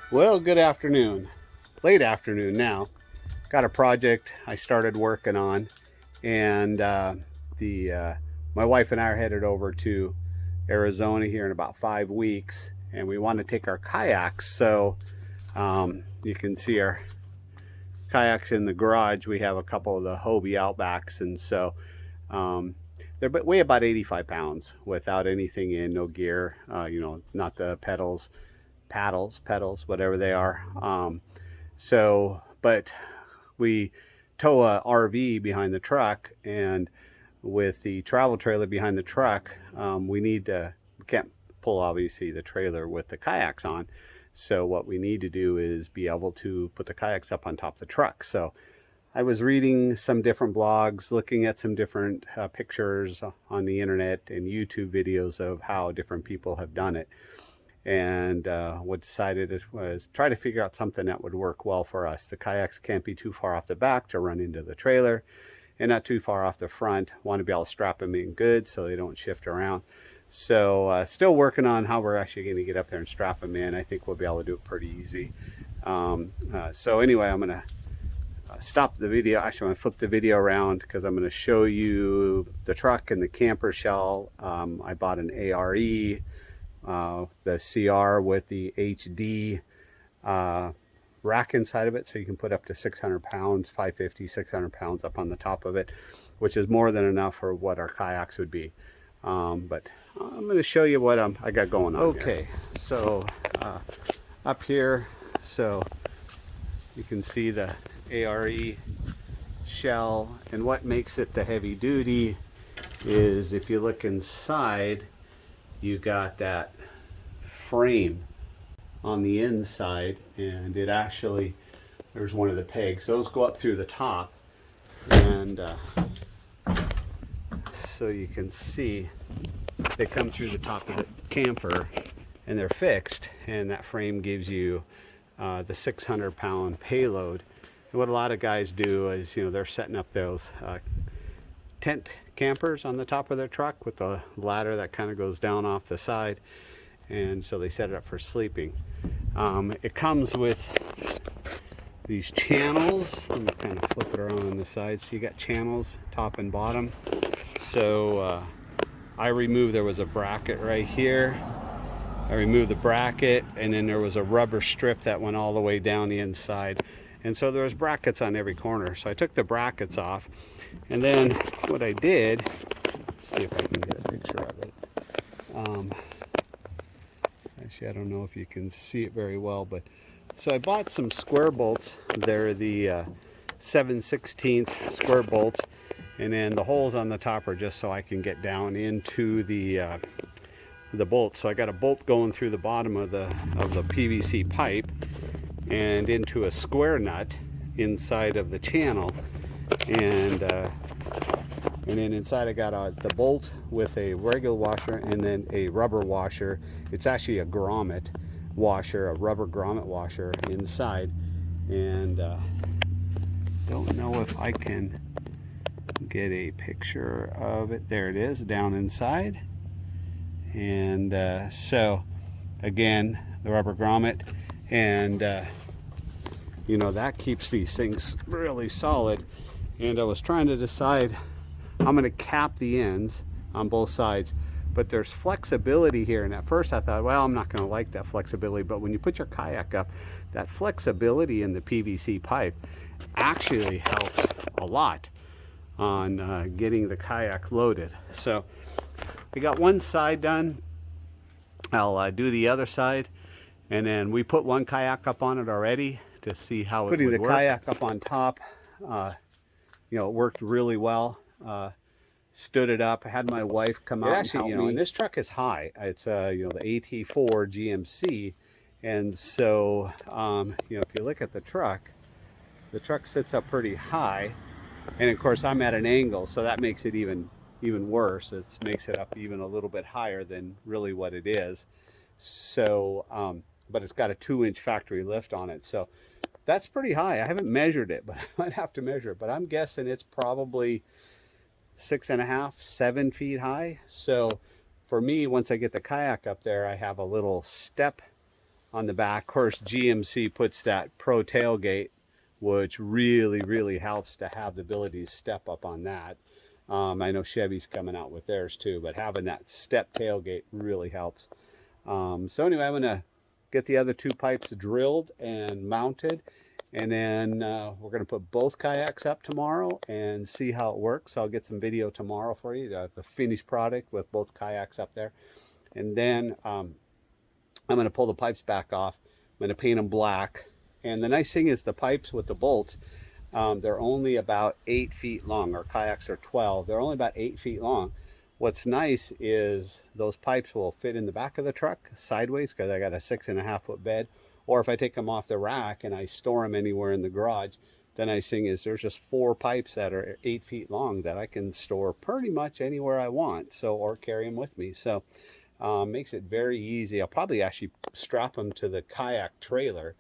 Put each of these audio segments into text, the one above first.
Well, good afternoon. Late afternoon now. Got a project I started working on, and the my wife and I are headed over to Arizona here in about 5 weeks, and we want to take our kayaks. So you can see our kayaks in the garage. We have a couple of the Hobie Outbacks, and so um, they weigh about 85 pounds without anything in, no gear. Not the pedals, whatever they are. But we tow a RV behind the truck, and with the travel trailer behind the truck, we can't pull obviously the trailer with the kayaks on. So what we need to do is be able to put the kayaks up on top of the truck. So I was reading some different blogs, looking at some different pictures on the internet and YouTube videos of how different people have done it. And what decided was try to figure out something that would work well for us. The kayaks can't be too far off the back to run into the trailer, and not too far off the front. Want to be able to strap them in good so they don't shift around. So still working on how we're actually going to get up there and strap them in. I think we'll be able to do it pretty easy. So anyway, I'm going to stop the video. Actually, I'm going to flip the video around because I'm going to show you the truck and the camper shell. I bought an ARE, the CR with the HD rack inside of it, so you can put up to 600 pounds, 550, 600 pounds up on the top of it, which is more than enough for what our kayaks would be. But I'm going to show you what I got going on. Okay, here. So up here, so you can see the ARE shell, and what makes it the heavy duty is if you look inside, you got that frame on the inside, and it actually, there's one of the pegs, those go up through the top, and so you can see they come through the top of the camper and they're fixed, and that frame gives you the 600-pound payload. And what a lot of guys do is, they're setting up those tent campers on the top of their truck with the ladder that kind of goes down off the side, and so they set it up for sleeping. It comes with these channels. Let me kind of flip it around on the side. So you got channels top and bottom. So I removed, there was a bracket right here. I removed the bracket, and then there was a rubber strip that went all the way down the inside. And so there was brackets on every corner. So I took the brackets off, and then what I did, let's see if I can get a picture of it. Actually, I don't know if you can see it very well, but so I bought some square bolts. They're the 7/16 square bolts, and then the holes on the top are just so I can get down into the bolt. So I got a bolt going through the bottom of the PVC pipe and into a square nut inside of the channel, and then inside I got the bolt with a regular washer and then a rubber washer. It's actually a grommet washer, a rubber grommet washer inside, and don't know if I can get a picture of it. There it is down inside. And so again, the rubber grommet, and that keeps these things really solid. And I was trying to decide, I'm going to cap the ends on both sides, but there's flexibility here. And at first I thought, well, I'm not going to like that flexibility, but when you put your kayak up, that flexibility in the PVC pipe actually helps a lot on getting the kayak loaded. So we got one side done. I'll do the other side, and then we put one kayak up on it already to see how it would work. Putting the kayak up on top, it worked really well. Stood it up. I had my wife come out and help me. And this truck is high. It's the AT4 GMC, and so if you look at the truck sits up pretty high, and of course I'm at an angle, so that makes it even worse. It makes it up even a little bit higher than really what it is. So but it's got a 2-inch factory lift on it, so that's pretty high. I haven't measured it, but I might have to measure it, but I'm guessing it's probably 6.5, 7 feet high. So for me, once I get the kayak up there, I have a little step on the back. Of course, GMC puts that Pro tailgate, which really helps to have the ability to step up on that. I know Chevy's coming out with theirs too, but having that step tailgate really helps. So anyway, I'm gonna get the other two pipes drilled and mounted, and then we're gonna put both kayaks up tomorrow and see how it works. So I'll get some video tomorrow for you, the finished product with both kayaks up there. And then I'm gonna pull the pipes back off. I'm gonna paint them black. And the nice thing is the pipes with the bolts, they're only about 8 feet long. Our kayaks are 12. They're only about 8 feet long. What's nice is those pipes will fit in the back of the truck sideways because I got a 6.5 foot bed. Or if I take them off the rack and I store them anywhere in the garage, the nice thing is there's just 4 pipes that are 8 feet long that I can store pretty much anywhere I want. So, or carry them with me. So makes it very easy. I'll probably actually strap them to the kayak trailer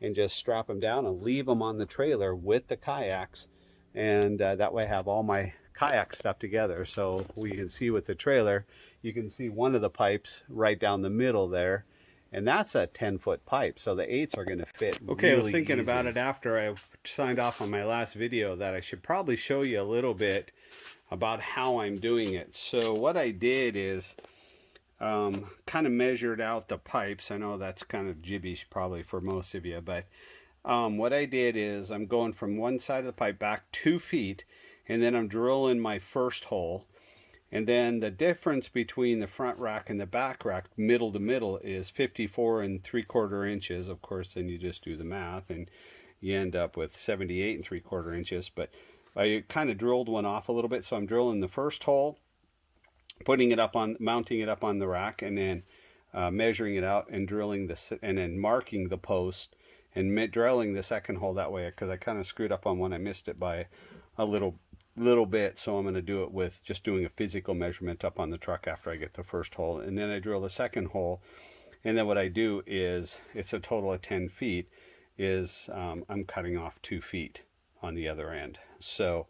and just strap them down and leave them on the trailer with the kayaks. And that way I have all my kayak stuff together. So we can see with the trailer, you can see one of the pipes right down the middle there. And that's a 10-foot pipe. So the 8s are going to fit okay, really I was thinking easy. About it after I signed off on my last video that I should probably show you a little bit about how I'm doing it. So what I did is kind of measured out the pipes. I know that's kind of gibbish probably for most of you, but what I did is I'm going from one side of the pipe back 2 feet, and then I'm drilling my first hole. And then the difference between the front rack and the back rack, middle to middle, is 54 3/4 inches. Of course, then you just do the math and you end up with 78 3/4 inches. But I kind of drilled one off a little bit. So I'm drilling the first hole, putting it up on, mounting it up on the rack, and then measuring it out and drilling this, and then marking the post and drilling the second hole that way, because I kind of screwed up on one. I missed it by a little bit, so I'm going to do it with just doing a physical measurement up on the truck after I get the first hole, and then I drill the second hole. And then what I do is, it's a total of 10 feet, is I'm cutting off 2 feet on the other end. So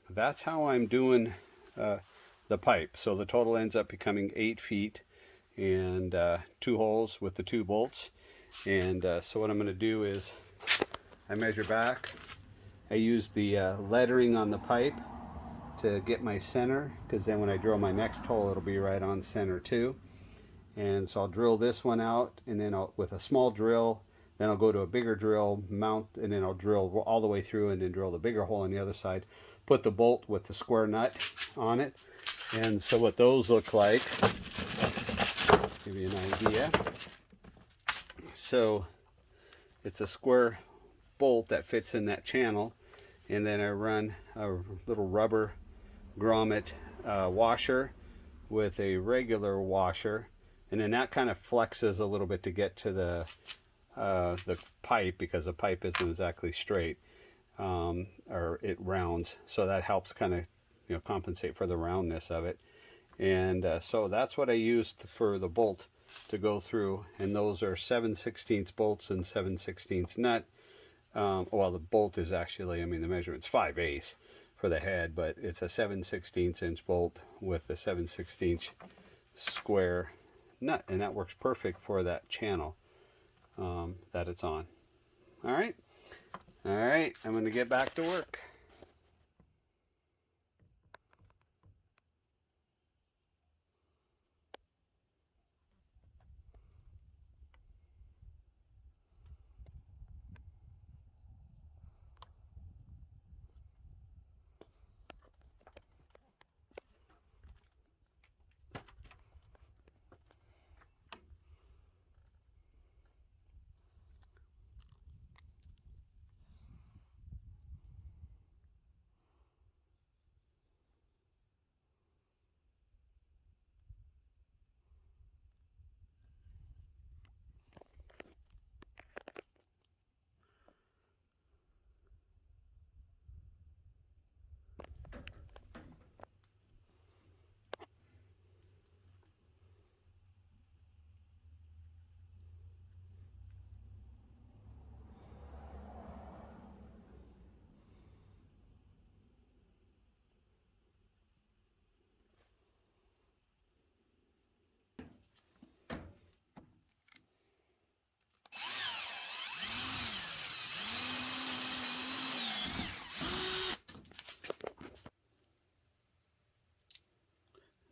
that's how I'm doing the pipe. So the total ends up becoming 8 feet and 2 holes with the 2 bolts. And so what I'm going to do is I measure back. I use the lettering on the pipe to get my center, because then when I drill my next hole, it'll be right on center too. And so I'll drill this one out, and then with a small drill, then I'll go to a bigger drill, mount, and then I'll drill all the way through and then drill the bigger hole on the other side. Put the bolt with the square nut on it. And so what those look like, give you an idea. So it's a square bolt that fits in that channel, and then I run a little rubber grommet washer with a regular washer, and then that kind of flexes a little bit to get to the pipe, because the pipe isn't exactly straight, or it rounds, so that helps kind of, you know, compensate for the roundness of it. And so that's what I used for the bolt to go through, and those are 7/16 bolts and 7/16 nut. Well, the bolt is actually, I mean, the measurement's 5/8 for the head, but it's a 7/16 inch bolt with a 7/16 square nut, and that works perfect for that channel that it's on. All right, I'm going to get back to work.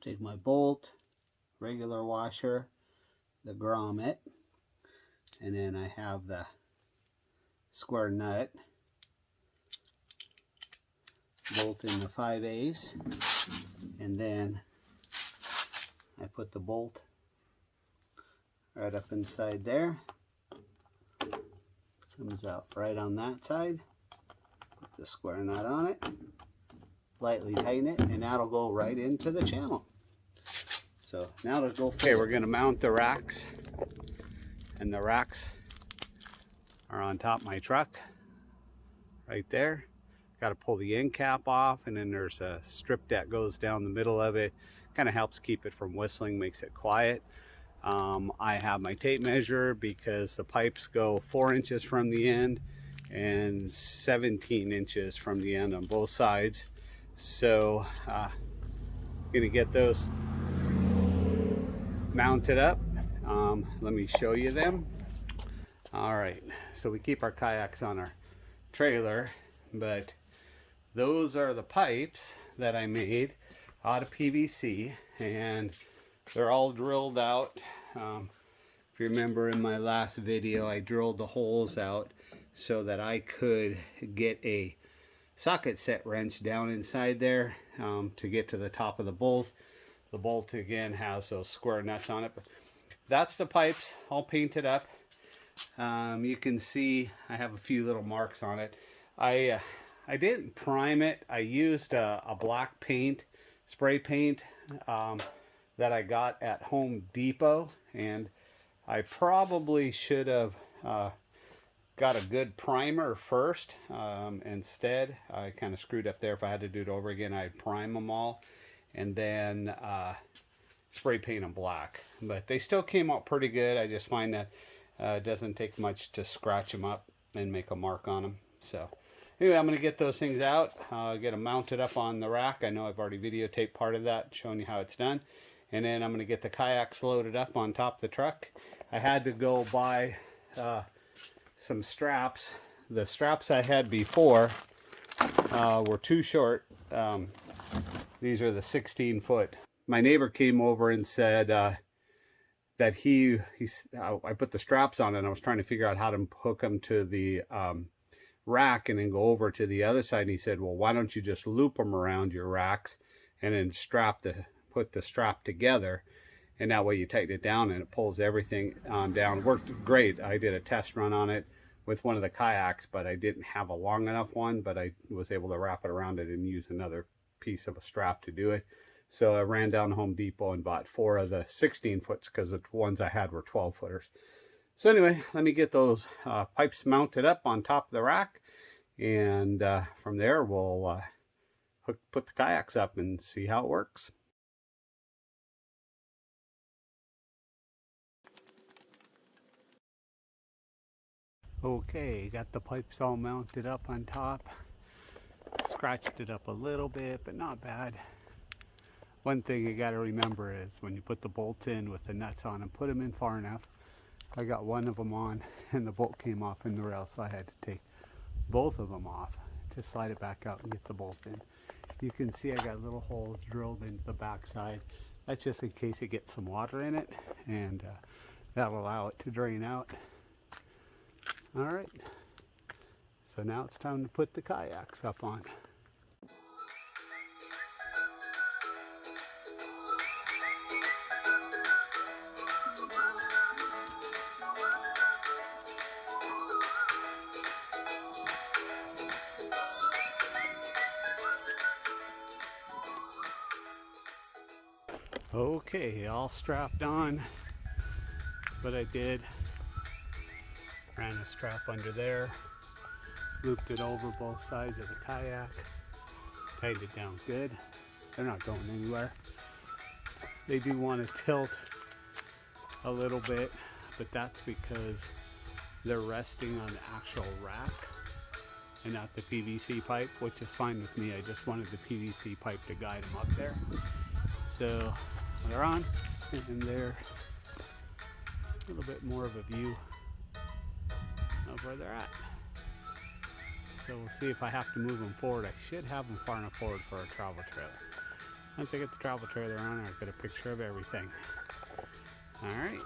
Take my bolt, regular washer, the grommet, and then I have the square nut, bolt in the 5/8, and then I put the bolt right up inside there. Comes out right on that side. Put the square nut on it, lightly tighten it, and that'll go right into the channel. So now to go. Okay, we're going to mount the racks, and the racks are on top of my truck right there. Got to pull the end cap off, and then there's a strip that goes down the middle of it. Kind of helps keep it from whistling, makes it quiet. I have my tape measure because the pipes go 4 inches from the end and 17 inches from the end on both sides. So I'm gonna get those mounted up. Let me show you them. All right, so we keep our kayaks on our trailer, but those are the pipes that I made out of PVC, and they're all drilled out. If you remember in my last video, I drilled the holes out so that I could get a socket set wrench down inside there to get to the top of the bolt. The bolt again has those square nuts on it. But that's the pipes all painted up. You can see I have a few little marks on it. I didn't prime it. I used a black paint, spray paint that I got at Home Depot, and I probably should have got a good primer first. Instead, I kind of screwed up there. If I had to do it over again, I'd prime them all and then spray paint them black. But they still came out pretty good. I just find that it doesn't take much to scratch them up and make a mark on them. So anyway, I'm going to get those things out, get them mounted up on the rack. I know I've already videotaped part of that, showing you how it's done. And then I'm going to get the kayaks loaded up on top of the truck. I had to go buy some straps. The straps I had before were too short. These are the 16-foot. My neighbor came over and said that I put the straps on, and I was trying to figure out how to hook them to the rack and then go over to the other side. And he said, well, why don't you just loop them around your racks and then put the strap together, and that way you tighten it down and it pulls everything down. Worked great. I did a test run on it with one of the kayaks, but I didn't have a long enough one, but I was able to wrap it around it and use another piece of a strap to do it. So I ran down to Home Depot and bought 4 of the 16-foots because the ones I had were 12-footers. So anyway, let me get those pipes mounted up on top of the rack, and from there we'll put the kayaks up and see how it works. Okay, got the pipes all mounted up on top. Scratched it up a little bit, but not bad. One thing you got to remember is when you put the bolts in with the nuts on them, put them in far enough. I got one of them on and the bolt came off in the rail, so I had to take both of them off to slide it back out and get the bolt in. You can see I got little holes drilled into the back side. That's just in case it gets some water in it, and that'll allow it to drain out. All right, so now it's time to put the kayaks up on. Okay, all strapped on. That's what I did. Ran a strap under there, looped it over both sides of the kayak, tightened it down good. They're not going anywhere. They do want to tilt a little bit, but that's because they're resting on the actual rack and not the PVC pipe, which is fine with me. I just wanted the PVC pipe to guide them up there. So they're on, and they're a little bit more of a view of where they're at. So we'll see if I have to move them forward. I should have them far enough forward for a travel trailer. Once I get the travel trailer on, I'll get a picture of everything. All right.